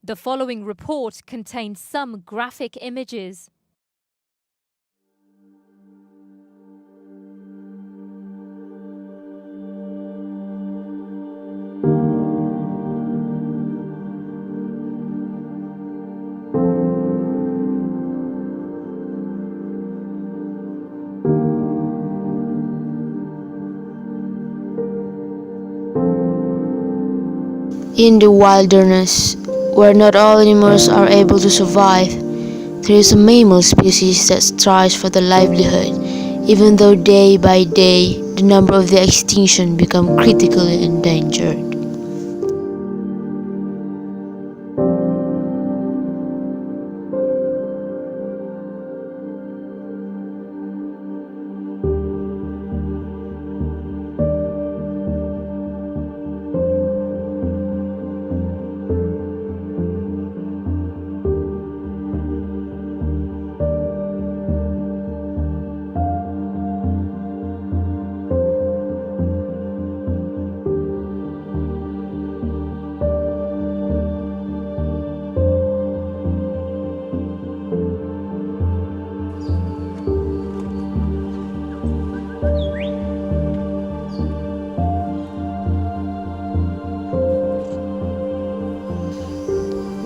The following report contains some graphic images. In the wilderness, where not all animals are able to survive, there is a mammal species that strives for their livelihood, even though day by day the number of the extinction become critically endangered.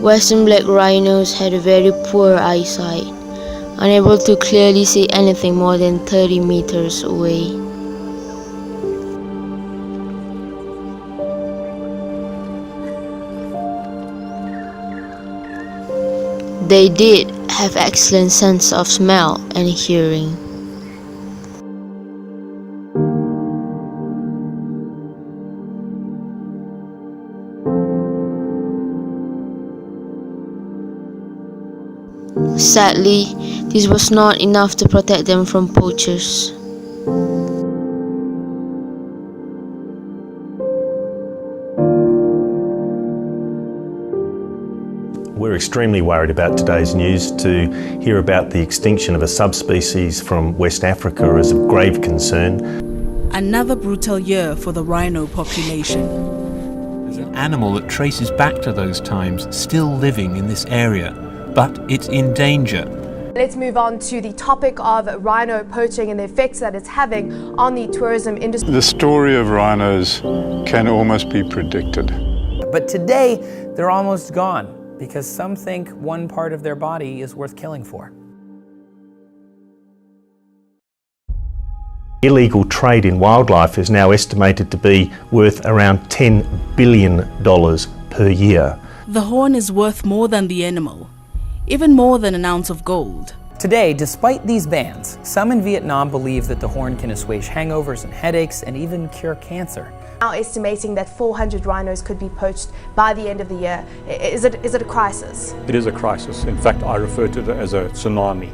Western black rhinos had a very poor eyesight, unable to clearly see anything more than 30 meters away. They did have excellent sense of smell and hearing. Sadly, this was not enough to protect them from poachers. We're extremely worried about today's news. To hear about the extinction of a subspecies from West Africa is of grave concern. Another brutal year for the rhino population. There's an animal that traces back to those times still living in this area, but it's in danger. Let's move on to the topic of rhino poaching and the effects that it's having on the tourism industry. The story of rhinos can almost be predicted. But today, they're almost gone because some think one part of their body is worth killing for. Illegal trade in wildlife is now estimated to be worth around $10 billion per year. The horn is worth more than the animal, even more than an ounce of gold. Today, despite these bans, some in Vietnam believe that the horn can assuage hangovers and headaches and even cure cancer. Now estimating that 400 rhinos could be poached by the end of the year. Is it a crisis? It is a crisis. In fact, I refer to it as a tsunami.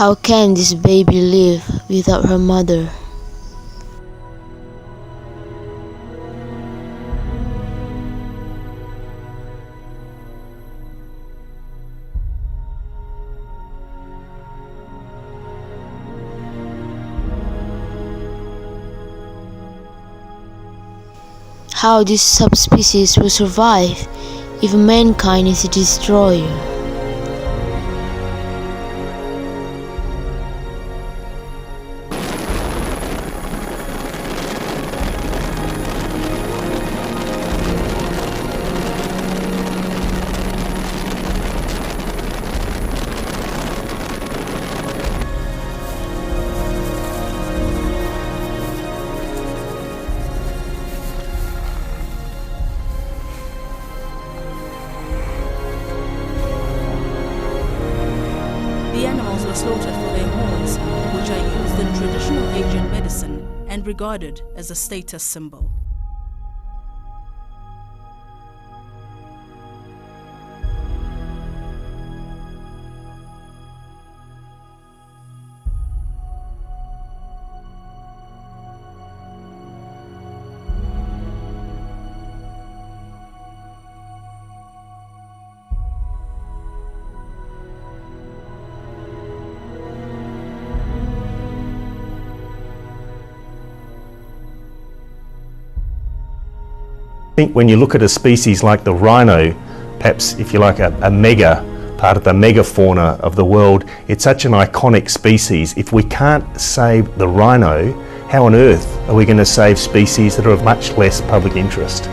How can this baby live without her mother? How this subspecies will survive if mankind is a destroyer? The animals were slaughtered for their horns, which are used in traditional Asian medicine and regarded as a status symbol. I think when you look at a species like the rhino, perhaps if you like a mega part of the megafauna of the world, it's such an iconic species. If we can't save the rhino, how on earth are we going to save species that are of much less public interest?